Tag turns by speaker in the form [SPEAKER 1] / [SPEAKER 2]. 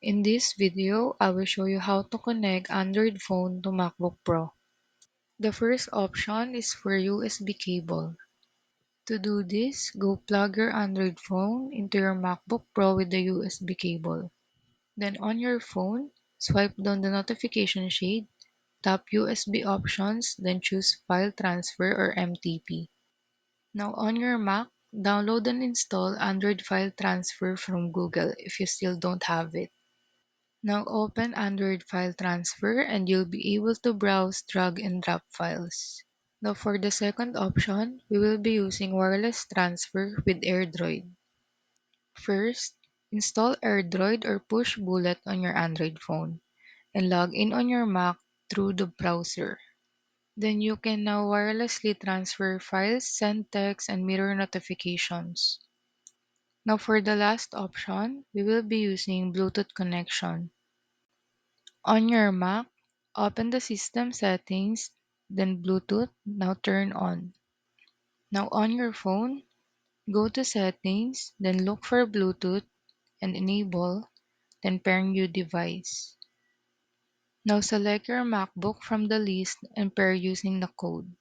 [SPEAKER 1] In this video, I will show you how to connect Android phone to MacBook Pro. The first option is for USB cable. To do this, go plug your Android phone into your MacBook Pro with the USB cable. Then on your phone, swipe down the notification shade, tap USB options, then choose File Transfer or MTP. Now on your Mac, download and install Android File Transfer from Google if you still don't have it. Now open Android File Transfer and you'll be able to browse, drag and drop files. Now for the second option, we will be using wireless transfer with AirDroid. First, install AirDroid or Push Bullet on your Android phone and log in on your Mac through the browser. Then you can now wirelessly transfer files, send text, and mirror notifications. Now for the last option, we will be using Bluetooth connection. On your Mac, open the system settings, then Bluetooth, now turn on. Now on your phone, go to settings, then look for Bluetooth and enable, then pair new device. Now select your MacBook from the list and pair using the code.